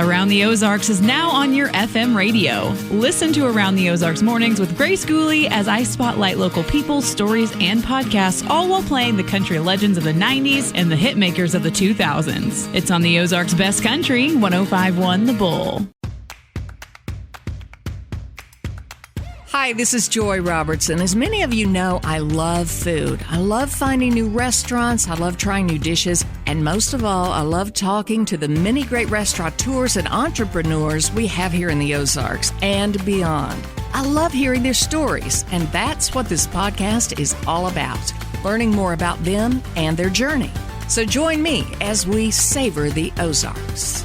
Around the Ozarks is now on your FM radio. Listen to Around the Ozarks mornings with Grace Gooley as I spotlight local people, stories, and podcasts, all while playing the country legends of the 90s and the hit makers of the 2000s. It's on the Ozarks Best Country, 105.1 The Bull. Hi, this is Joy Robertson. As many of you know, I love food. I love finding new restaurants. I love trying new dishes. And most of all, I love talking to the many great restaurateurs and entrepreneurs we have here in the Ozarks and beyond. I love hearing their stories, and that's what this podcast is all about, learning more about them and their journey. So join me as we savor the Ozarks.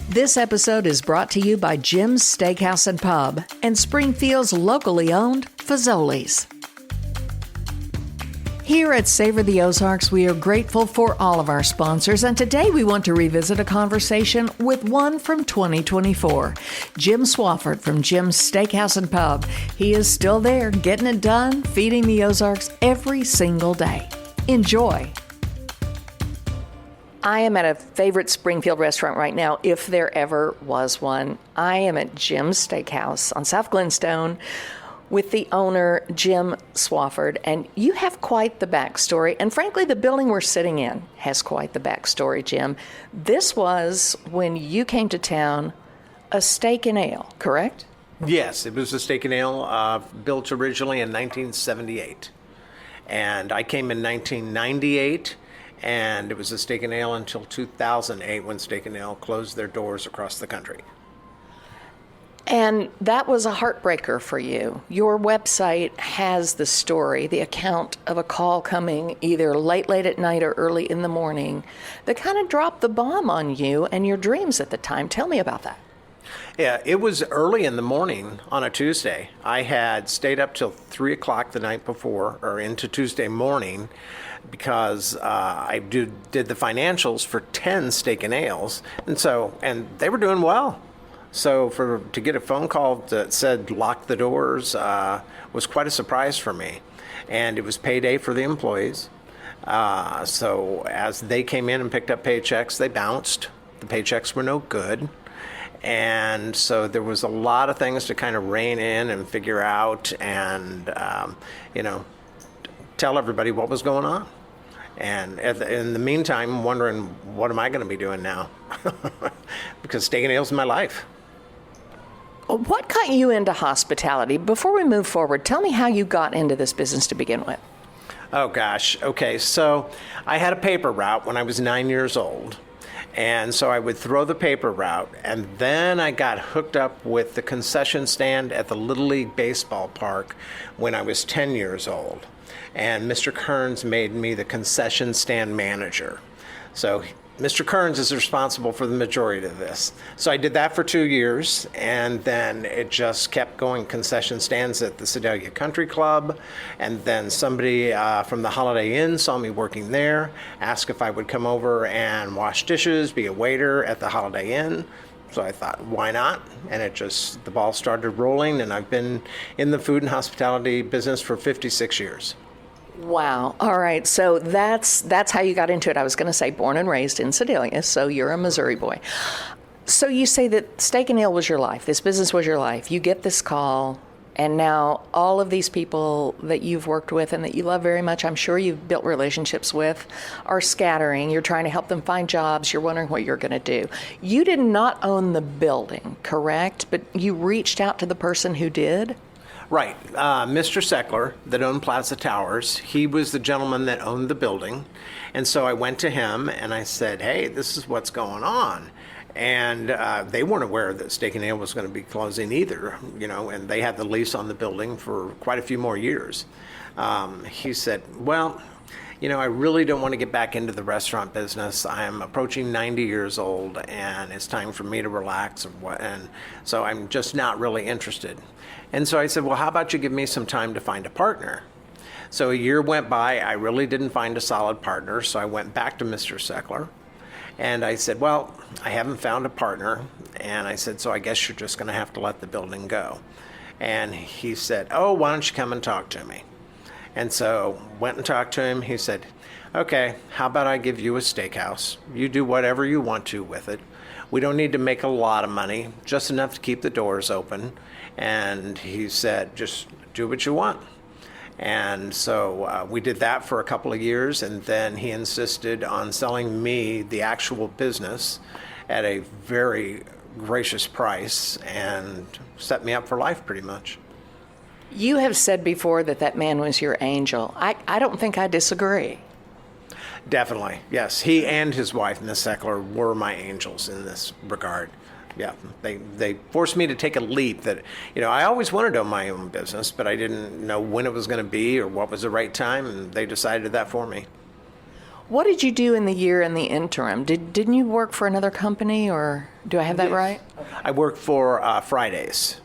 This episode is brought to you by Jimm's Steakhouse and Pub and Springfield's locally owned Fazoli's. Here at Savor the Ozarks, we are grateful for all of our sponsors, and today we want to revisit a conversation with one from 2024, Jimm Swafford from Jimm's Steakhouse and Pub. He is still there, getting it done, feeding the Ozarks every single day. Enjoy. I am at a favorite Springfield restaurant right now, if there ever was one. I am at Jimm's Steakhouse on South Glenstone with the owner, Jimm Swafford. And you have quite the backstory. And frankly, the building we're sitting in has quite the backstory, Jimm. This was, when you came to town, a steak and ale, correct? Yes, it was a steak and ale built originally in 1978. And I came in 1998. And it was a steak and ale until 2008 when Steak and Ale closed their doors across the country. And that was a heartbreaker for you. Your website has the story, the account of a call coming either late at night or early in the morning that kind of dropped the bomb on you and your dreams at the time. Tell me about that. Yeah, it was early in the morning on a Tuesday. I had stayed up till 3 o'clock the night before, or into Tuesday morning, because I did the financials for 10 steak and ales, and they were doing well. So to get a phone call that said lock the doors was quite a surprise for me, and it was payday for the employees. So as they came in and picked up paychecks, they bounced. The paychecks were no good. And so there was a lot of things to kind of rein in and figure out and, tell everybody what was going on. And in the meantime, wondering, what am I going to be doing now? Because steak and ale is my life. What got you into hospitality? Before we move forward, tell me how you got into this business to begin with. Oh, gosh. Okay, so I had a paper route when I was 9 years old. And so I would throw the paper route, and then I got hooked up with the concession stand at the Little League baseball park when I was 10 years old. And Mr. Kearns made me the concession stand manager. So Mr. Kearns is responsible for the majority of this. So I did that for 2 years, and then it just kept going, concession stands at the Sedalia Country Club, and then somebody from the Holiday Inn saw me working there, asked if I would come over and wash dishes, be a waiter at the Holiday Inn. So I thought, why not? And the ball started rolling, and I've been in the food and hospitality business for 56 years. Wow. All right. So that's how you got into it. I was going to say born and raised in Sedalia, so you're a Missouri boy. So you say that steak and ale was your life. This business was your life. You get this call, and now all of these people that you've worked with and that you love very much, I'm sure you've built relationships with, are scattering. You're trying to help them find jobs. You're wondering what you're going to do. You did not own the building, correct? But you reached out to the person who did? Right. Mr. Seckler, that owned Plaza Towers, he was the gentleman that owned the building. And so I went to him and I said, hey, this is what's going on. And they weren't aware that Steak and Ale was going to be closing either, and they had the lease on the building for quite a few more years. He said, well, I really don't want to get back into the restaurant business. I am approaching 90 years old, and it's time for me to relax, and so I'm just not really interested. And so I said, well, how about you give me some time to find a partner? So a year went by. I really didn't find a solid partner, so I went back to Mr. Seckler, and I said, well, I haven't found a partner, and I said, so I guess you're just going to have to let the building go. And he said, oh, why don't you come and talk to me? And so went and talked to him. He said, okay, how about I give you a steakhouse? You do whatever you want to with it. We don't need to make a lot of money, just enough to keep the doors open. And he said, just do what you want. And so we did that for a couple of years, and then he insisted on selling me the actual business at a very gracious price and set me up for life pretty much. You have said before that man was your angel. I don't think I disagree. Definitely, yes. He and his wife, Miss Seckler, were my angels in this regard. Yeah, they forced me to take a leap that, I always wanted to own my own business, but I didn't know when it was going to be or what was the right time, and they decided that for me. What did you do in the year in the interim? Didn't you work for another company, or do I have that right? I worked for Fridays,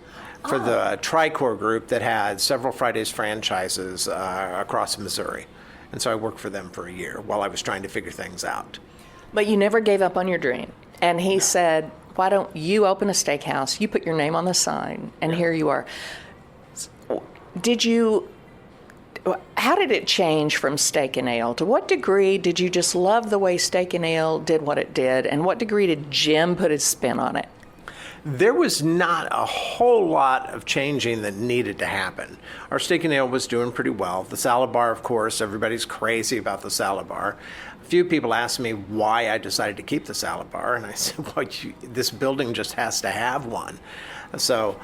for the Tricor group that had several Fridays franchises across Missouri. And so I worked for them for a year while I was trying to figure things out. But you never gave up on your dream. And he said, why don't you open a steakhouse? You put your name on the sign, and here you are. How did it change from Steak and Ale? To what degree did you just love the way Steak and Ale did what it did? And what degree did Jimm put his spin on it? There was not a whole lot of changing that needed to happen. Our Steak and Ale was doing pretty well. The salad bar, of course, everybody's crazy about the salad bar. A few people asked me why I decided to keep the salad bar, and I said, well, this building just has to have one. So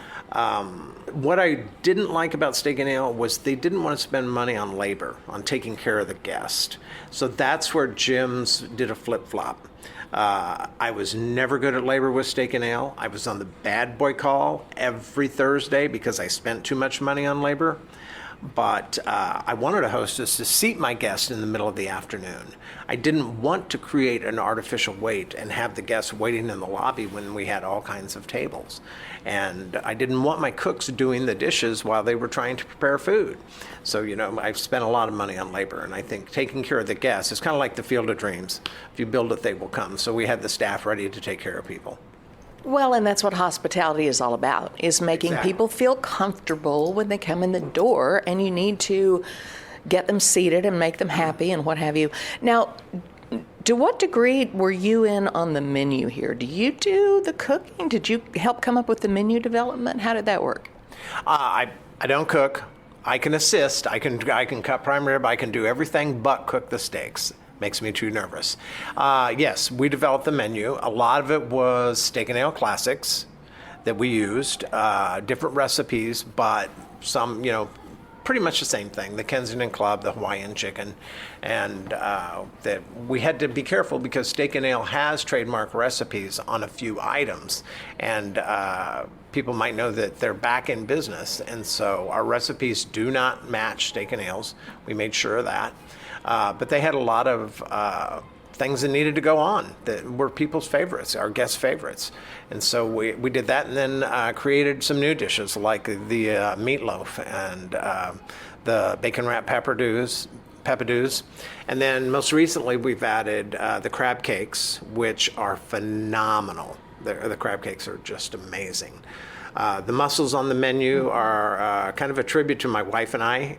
what I didn't like about Steak and Ale was they didn't want to spend money on labor, on taking care of the guest. So that's where Jimm's did a flip-flop. I was never good at labor with Steak and Ale. I was on the bad boy call every Thursday because I spent too much money on labor. But I wanted a hostess to seat my guest in the middle of the afternoon. I didn't want to create an artificial wait and have the guests waiting in the lobby when we had all kinds of tables. And I didn't want my cooks doing the dishes while they were trying to prepare food. So, I've spent a lot of money on labor, and I think taking care of the guests is kind of like the Field of Dreams. If you build it, they will come. So we had the staff ready to take care of people. Well, and that's what hospitality is all about, is making people feel comfortable when they come in the door, and you need to get them seated and make them happy and what have you. Now, to what degree were you in on the menu here? Do you do the cooking? Did you help come up with the menu development? How did that work? I don't cook. I can assist. I can cut prime rib. I can do everything but cook the steaks. Makes me too nervous. Yes, we developed the menu. A lot of it was Steak and Ale classics that we used, different recipes, but some, pretty much the same thing. The Kensington Club, the Hawaiian chicken, and that we had to be careful because Steak and Ale has trademark recipes on a few items, and people might know that they're back in business, and so our recipes do not match Steak and Ale's. We made sure of that. But they had a lot of things that needed to go on that were people's favorites, our guests' favorites. And so we did that, and then created some new dishes like the meatloaf and the bacon wrap pepperdews. And then most recently we've added the crab cakes, which are phenomenal. The crab cakes are just amazing. The mussels on the menu are kind of a tribute to my wife and I.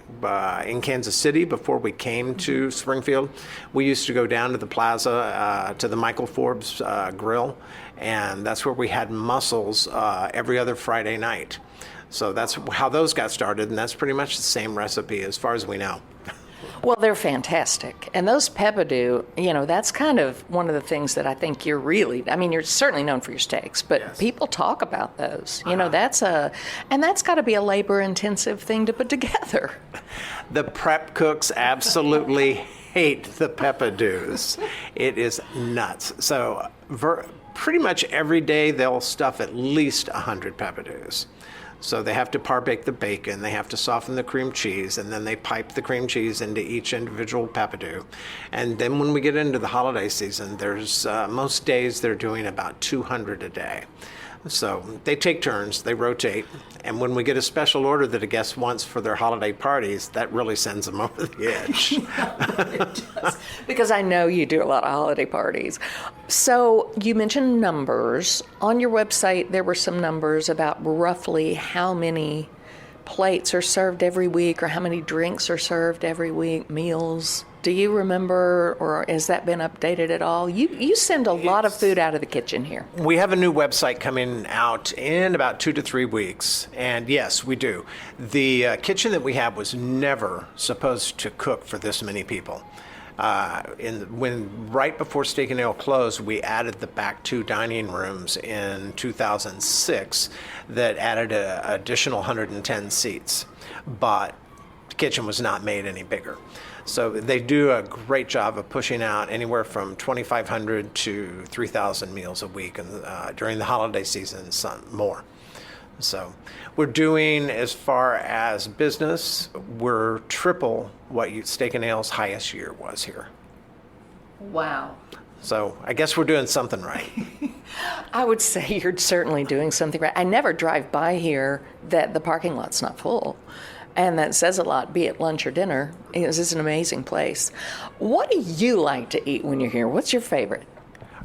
In Kansas City, before we came to Springfield, we used to go down to the plaza, to the Michael Forbes Grill, and that's where we had mussels every other Friday night. So that's how those got started, and that's pretty much the same recipe as far as we know. Well, they're fantastic. And those pepperdew, that's kind of one of the things that I think you're certainly known for your steaks, but yes. People talk about those. That's got to be a labor-intensive thing to put together. The prep cooks absolutely hate the pepperdews. It is nuts. So pretty much every day they'll stuff at least 100 pepperdews. So they have to par-bake the bacon, they have to soften the cream cheese, and then they pipe the cream cheese into each individual pepperdew. And then when we get into the holiday season, there's most days they're doing about 200 a day. So they take turns, they rotate, and when we get a special order that a guest wants for their holiday parties, that really sends them over the edge. It does. Because I know you do a lot of holiday parties. So you mentioned numbers. On your website, there were some numbers about roughly how many plates are served every week or how many drinks are served every week, meals? Do you remember, or has that been updated at all? You send a lot of food out of the kitchen here. We have a new website coming out in about 2 to 3 weeks, and yes, we do. The kitchen that we have was never supposed to cook for this many people. Right before Steak and Ale closed, we added the back 2 dining rooms in 2006 that added an additional 110 seats, but the kitchen was not made any bigger. So they do a great job of pushing out anywhere from 2,500 to 3,000 meals a week, and during the holiday season, some more. So we're doing, as far as business, we're triple what Steak and Ale's highest year was here. Wow. So I guess we're doing something right. I would say you're certainly doing something right. I never drive by here that the parking lot's not full. And that says a lot, be it lunch or dinner. This is an amazing place. What do you like to eat when you're here? What's your favorite?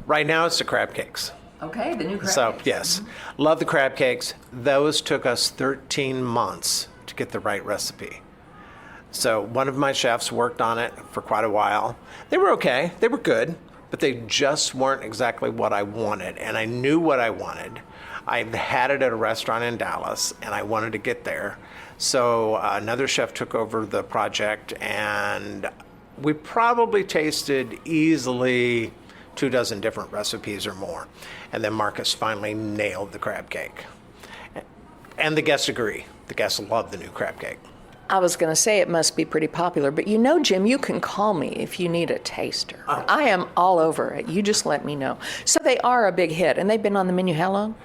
Right now it's the crab cakes. Okay, the new crab So, cakes. yes, love the crab cakes. Those took us 13 months to get the right recipe. So one of my chefs worked on it for quite a while. They were okay, they were good, but they just weren't exactly what I wanted. And I knew what I wanted. I had it at a restaurant in Dallas, and I wanted to get there. So another chef took over the project, and we probably tasted easily 24 different recipes or more. And then Marcus finally nailed the crab cake. And the guests agree. The guests love the new crab cake. I was going to say it must be pretty popular, but you know, Jim, you can call me if you need a taster. Oh. I am all over it. You just let me know. So they are a big hit, and they've been on the menu how long?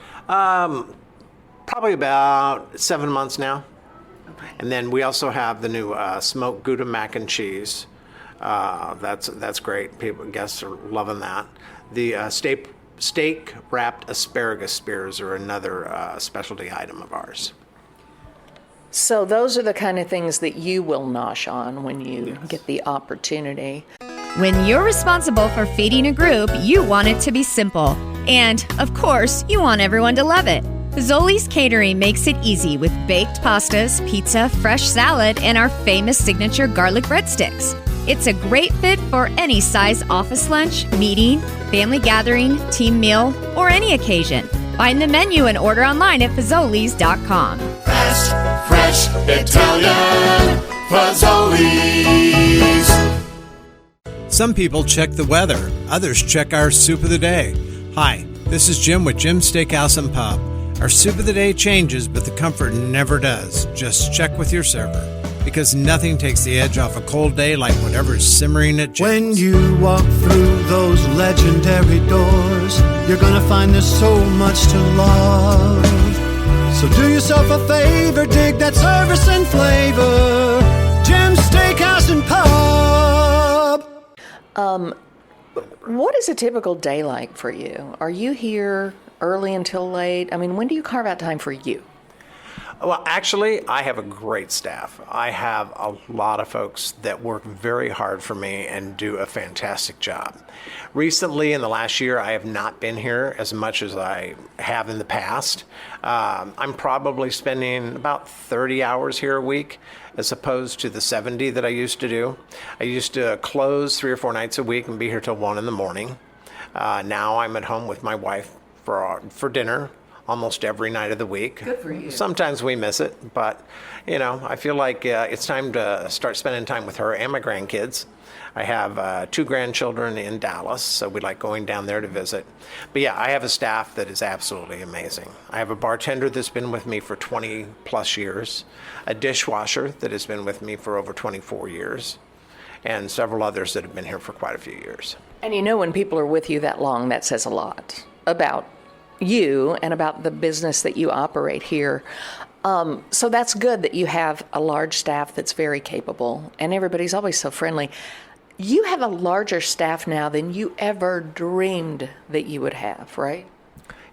Probably about 7 months now. And then we also have the new smoked Gouda mac and cheese. That's great. Guests are loving that. The steak wrapped asparagus spears are another specialty item of ours. So those are the kind of things that you will nosh on when you get the opportunity. When you're responsible for feeding a group, you want it to be simple. And, of course, you want everyone to love it. Fazoli's Catering makes it easy with baked pastas, pizza, fresh salad, and our famous signature garlic breadsticks. It's a great fit for any size office lunch, meeting, family gathering, team meal, or any occasion. Find the menu and order online at Fazoli's.com. Fast, fresh, Italian Fazoli's. Some people check the weather. Others check our soup of the day. Hi, this is Jim with Jimm Steakhouse and Pub. Our soup of the day changes, but the comfort never does. Just check with your server, because nothing takes the edge off a cold day like whatever's simmering at Jimm's. When you walk through those legendary doors, you're gonna find there's so much to love. So do yourself a favor, dig that service and flavor. Jimm Steakhouse and Pub. What is a typical day like for you? Are you here early until late? I mean, when do you carve out time for you? Well, actually, I have a great staff. I have a lot of folks that work very hard for me and do a fantastic job. Recently, in the last year, I have not been here as much as I have in the past. I'm probably spending about 30 hours here a week as opposed to the 70 that I used to do. I used to close 3 or 4 nights a week and be here till 1 in the morning. Now I'm at home with my wife for dinner almost every night of the week. Good for you. Sometimes we miss it, but I feel like it's time to start spending time with her and my grandkids. I have 2 grandchildren in Dallas, so we like going down there to visit. But yeah, I have a staff that is absolutely amazing. I have a bartender that's been with me for 20 plus years, a dishwasher that has been with me for over 24 years, and several others that have been here for quite a few years. And when people are with you that long, that says a lot about you and about the business that you operate here. So that's good that you have a large staff that's very capable, and everybody's always so friendly. You have a larger staff now than you ever dreamed that you would have, right?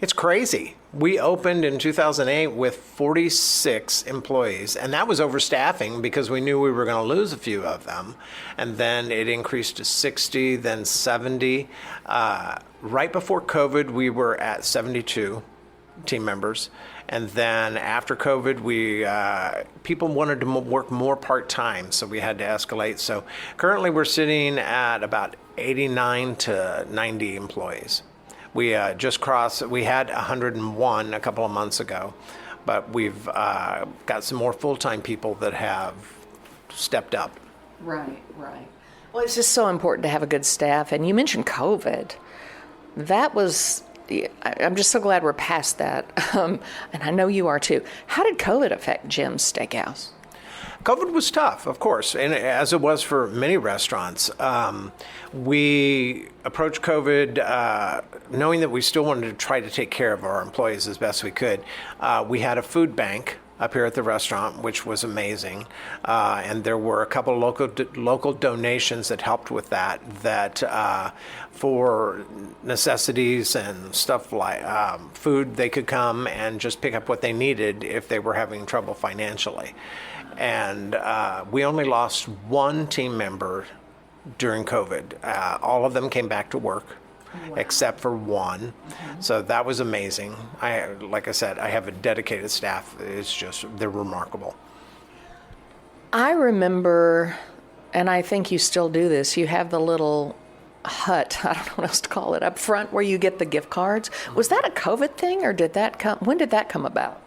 It's crazy. We opened in 2008 with 46 employees, and that was overstaffing because we knew we were going to lose a few of them. And then it increased to 60, then 70. Right before COVID, we were at 72 team members. And then after COVID, people wanted to work more part-time, so we had to escalate. So currently we're sitting at about 89 to 90 employees. We just crossed, we had 101 a couple of months ago, but we've got some more full-time people that have stepped up. Right. Well, it's just so important to have a good staff. And you mentioned COVID. That was, I'm just so glad we're past that. And I know you are too. How did COVID affect Jimm's Steakhouse? COVID was tough, of course, and as it was for many restaurants. We approached COVID knowing that we still wanted to try to take care of our employees as best we could. We had a food bank up here at the restaurant, which was amazing, and there were a couple of local donations that helped with that for necessities and stuff like food. They could come and just pick up what they needed if they were having trouble financially. And we only lost one team member during COVID. All of them came back to work. Wow. Except for one. Mm-hmm. So that was amazing. Like I said, I have a dedicated staff. They're remarkable. I remember, and I think you still do this, you have the little hut, I don't know what else to call it, up front where you get the gift cards. Was that a COVID thing, or when did that come about?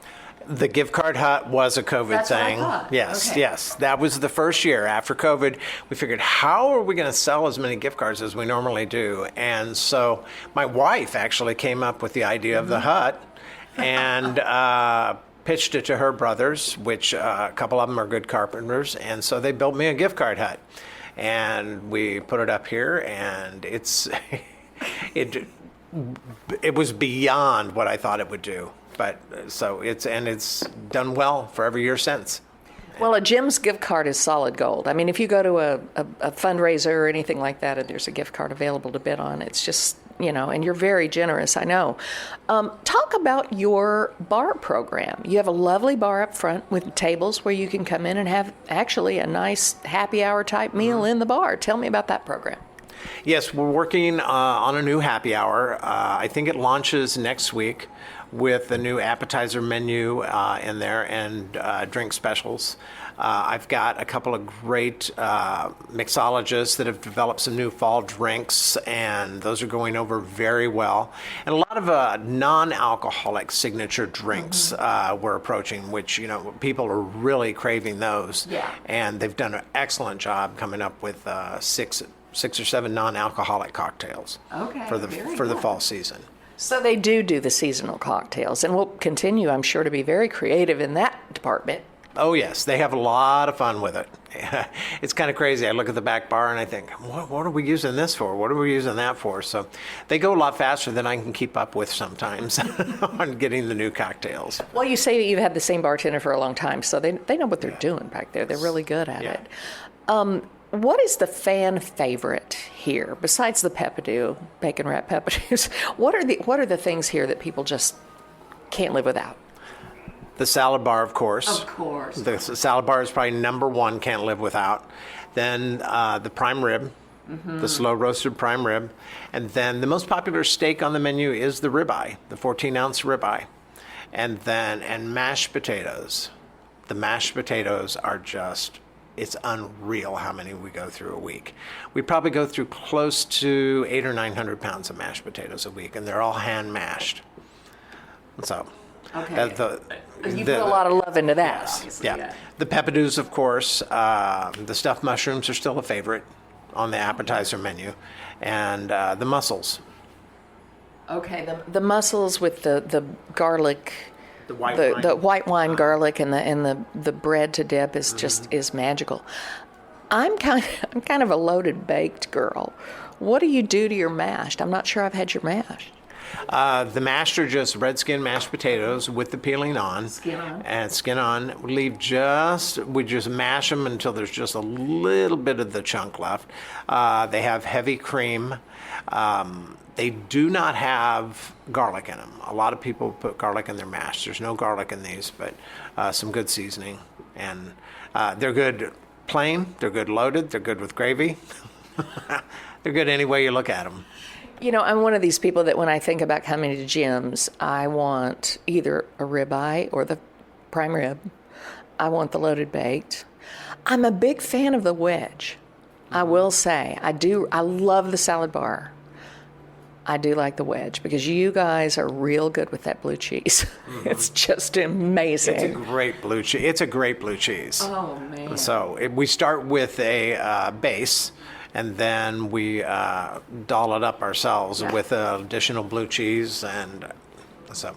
The gift card hut was a COVID thing. What I thought. Yes, Okay. yes. That was the first year after COVID. We figured, how are we going to sell as many gift cards as we normally do? And so my wife actually came up with the idea of the hut and pitched it to her brothers, which a couple of them are good carpenters. And so they built me a gift card hut. And we put it up here, and it was beyond what I thought it would do. But so it's done well for every year since. Well, a Jimm's gift card is solid gold. I mean, if you go to a fundraiser or anything like that, and there's a gift card available to bid on, it's just, and you're very generous, I know. Talk about your bar program. You have a lovely bar up front with tables where you can come in and have actually a nice happy hour type meal in the bar. Tell me about that program. Yes, we're working on a new happy hour. I think it launches next week with a new appetizer menu in there and drink specials. I've got a couple of great mixologists that have developed some new fall drinks, and those are going over very well. And a lot of non-alcoholic signature drinks we're approaching, which, people are really craving those. Yeah. And they've done an excellent job coming up with six or seven non-alcoholic cocktails for the fall season. So they do the seasonal cocktails, and we'll continue, I'm sure, to be very creative in that department. Oh, yes. They have a lot of fun with it. It's kind of crazy. I look at the back bar and I think, what are we using this for? What are we using that for? So they go a lot faster than I can keep up with sometimes on getting the new cocktails. Well, you say you've had the same bartender for a long time, so they know what they're doing back there. They're really good at it. What is the fan favorite here besides the peppadew, bacon wrapped peppadews? What are the things here that people just can't live without? The salad bar, of course. Of course. The salad bar is probably number one, can't live without. Then the prime rib, the slow roasted prime rib. And then the most popular steak on the menu is the ribeye, the 14-ounce ribeye. And mashed potatoes. The mashed potatoes are just... It's unreal how many we go through a week. We probably go through close to 800 or 900 pounds of mashed potatoes a week, and they're all hand mashed. So, you put a lot of love into that. Yes, yeah. The peppadews, of course. The stuffed mushrooms are still a favorite on the appetizer menu, and the mussels. Okay, the mussels with the garlic. The white wine garlic and the bread to dip is just is magical. I'm kind of a loaded baked girl. What do you do to your mashed? I'm not sure I've had your mashed. The mashed are just red skin mashed potatoes with the peeling on. Skin on. And skin on. We just mash them until there's just a little bit of the chunk left. They have heavy cream. They do not have garlic in them. A lot of people put garlic in their mash. There's no garlic in these, but some good seasoning. And they're good plain, they're good loaded, they're good with gravy. They're good any way you look at them. You know, I'm one of these people that when I think about coming to Jimm's, I want either a ribeye or the prime rib. I want the loaded baked. I'm a big fan of the wedge. I will say, I love the salad bar. I do like the wedge because you guys are real good with that blue cheese. It's just amazing. It's a great blue cheese. It's a great blue cheese. Oh, man. So we start with a base, and then we doll it up ourselves with additional blue cheese, and so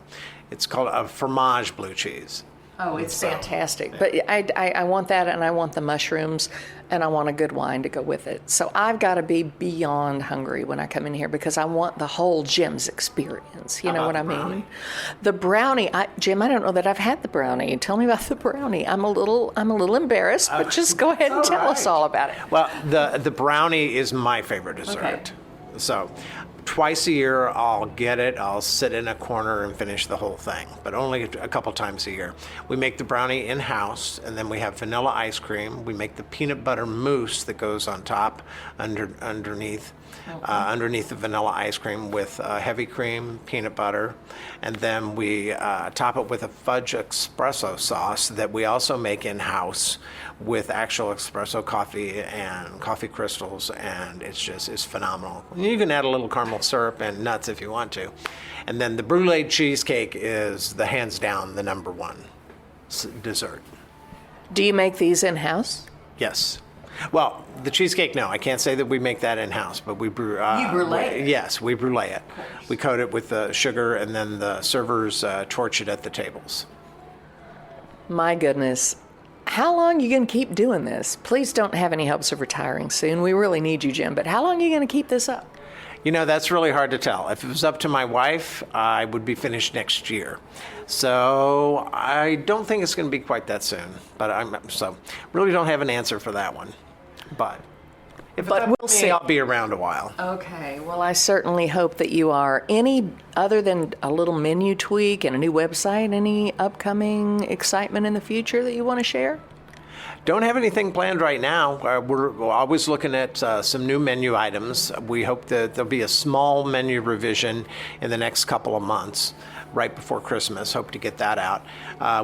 it's called a fromage blue cheese. Oh, it's fantastic. But I want that, and I want the mushrooms, and I want a good wine to go with it. So I've got to be beyond hungry when I come in here because I want the whole Jimm's experience. You know what I mean? The brownie, Jim, I don't know that I've had the brownie. Tell me about the brownie. I'm a little embarrassed, but just go ahead and tell us all about it. Well, the brownie is my favorite dessert. Okay. So twice a year I'll get it. I'll sit in a corner and finish the whole thing, but only a couple times a year. We make the brownie in-house, and then we have vanilla ice cream. We make the peanut butter mousse that goes on top underneath the vanilla ice cream with heavy cream, peanut butter, and then we top it with a fudge espresso sauce that we also make in-house with actual espresso coffee and coffee crystals, and it's phenomenal. You can add a little caramel syrup and nuts if you want to. And then the brulee cheesecake is the hands down the number one dessert. Do you make these in-house? Yes. Well, the cheesecake, no. I can't say that we make that in-house, but we brew. You brulee it? Yes, we brulee it. We coat it with sugar, and then the servers torch it at the tables. My goodness. How long are you going to keep doing this? Please don't have any hopes of retiring soon. We really need you, Jim. But how long are you going to keep this up? You know, that's really hard to tell. If it was up to my wife, I would be finished next year. So I don't think it's going to be quite that soon. But really don't have an answer for that one. But if it's up we'll to me, see. I'll be around a while. Okay. Well, I certainly hope that you are. Any other than a little menu tweak and a new website, any upcoming excitement in the future that you want to share? Don't have anything planned right now. We're always looking at some new menu items. We hope that there'll be a small menu revision in the next couple of months, right before Christmas. Hope to get that out.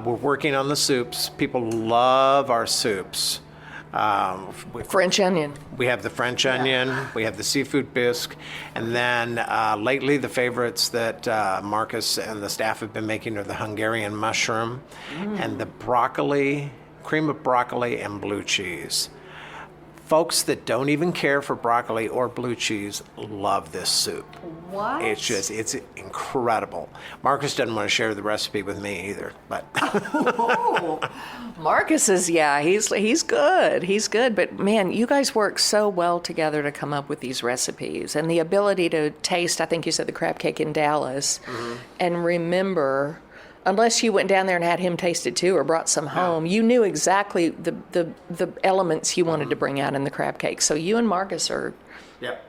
We're working on the soups. People love our soups. French onion. We have the French onion, we have the seafood bisque, and then lately the favorites that Marcus and the staff have been making are the Hungarian mushroom and the broccoli, cream of broccoli and blue cheese. Folks that don't even care for broccoli or blue cheese love this soup. What? It's incredible. Marcus doesn't want to share the recipe with me either, but Marcus is, he's good. He's good. But man, you guys work so well together to come up with these recipes, and the ability to taste, I think you said the crab cake in Dallas, and remember, unless you went down there and had him taste it too or brought some home, you knew exactly the elements you wanted to bring out in the crab cake. So you and Marcus are,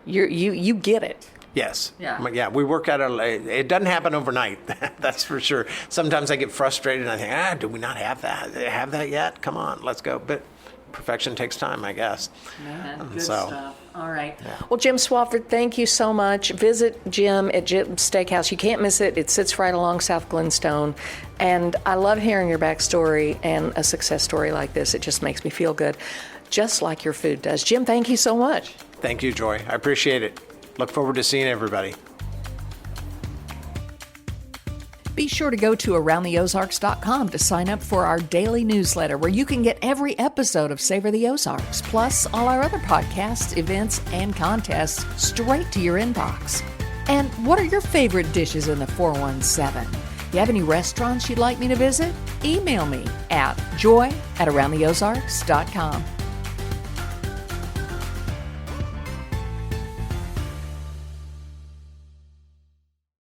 you get it. Yes. Yeah, we work at it doesn't happen overnight, that's for sure. Sometimes I get frustrated and I think, do we not have that? Have that yet? Come on, let's go. But perfection takes time, I guess. Man, good stuff. All right. Yeah. Well, Jimm Swafford, thank you so much. Visit Jimm at Jimm's Steakhouse. You can't miss it. It sits right along South Glenstone. And I love hearing your backstory and a success story like this. It just makes me feel good, just like your food does. Jimm, thank you so much. Thank you, Joy. I appreciate it. Look forward to seeing everybody. Be sure to go to AroundTheOzarks.com to sign up for our daily newsletter where you can get every episode of Savor the Ozarks, plus all our other podcasts, events, and contests straight to your inbox. And what are your favorite dishes in the 417? You have any restaurants you'd like me to visit? Email me at joy@AroundTheOzarks.com.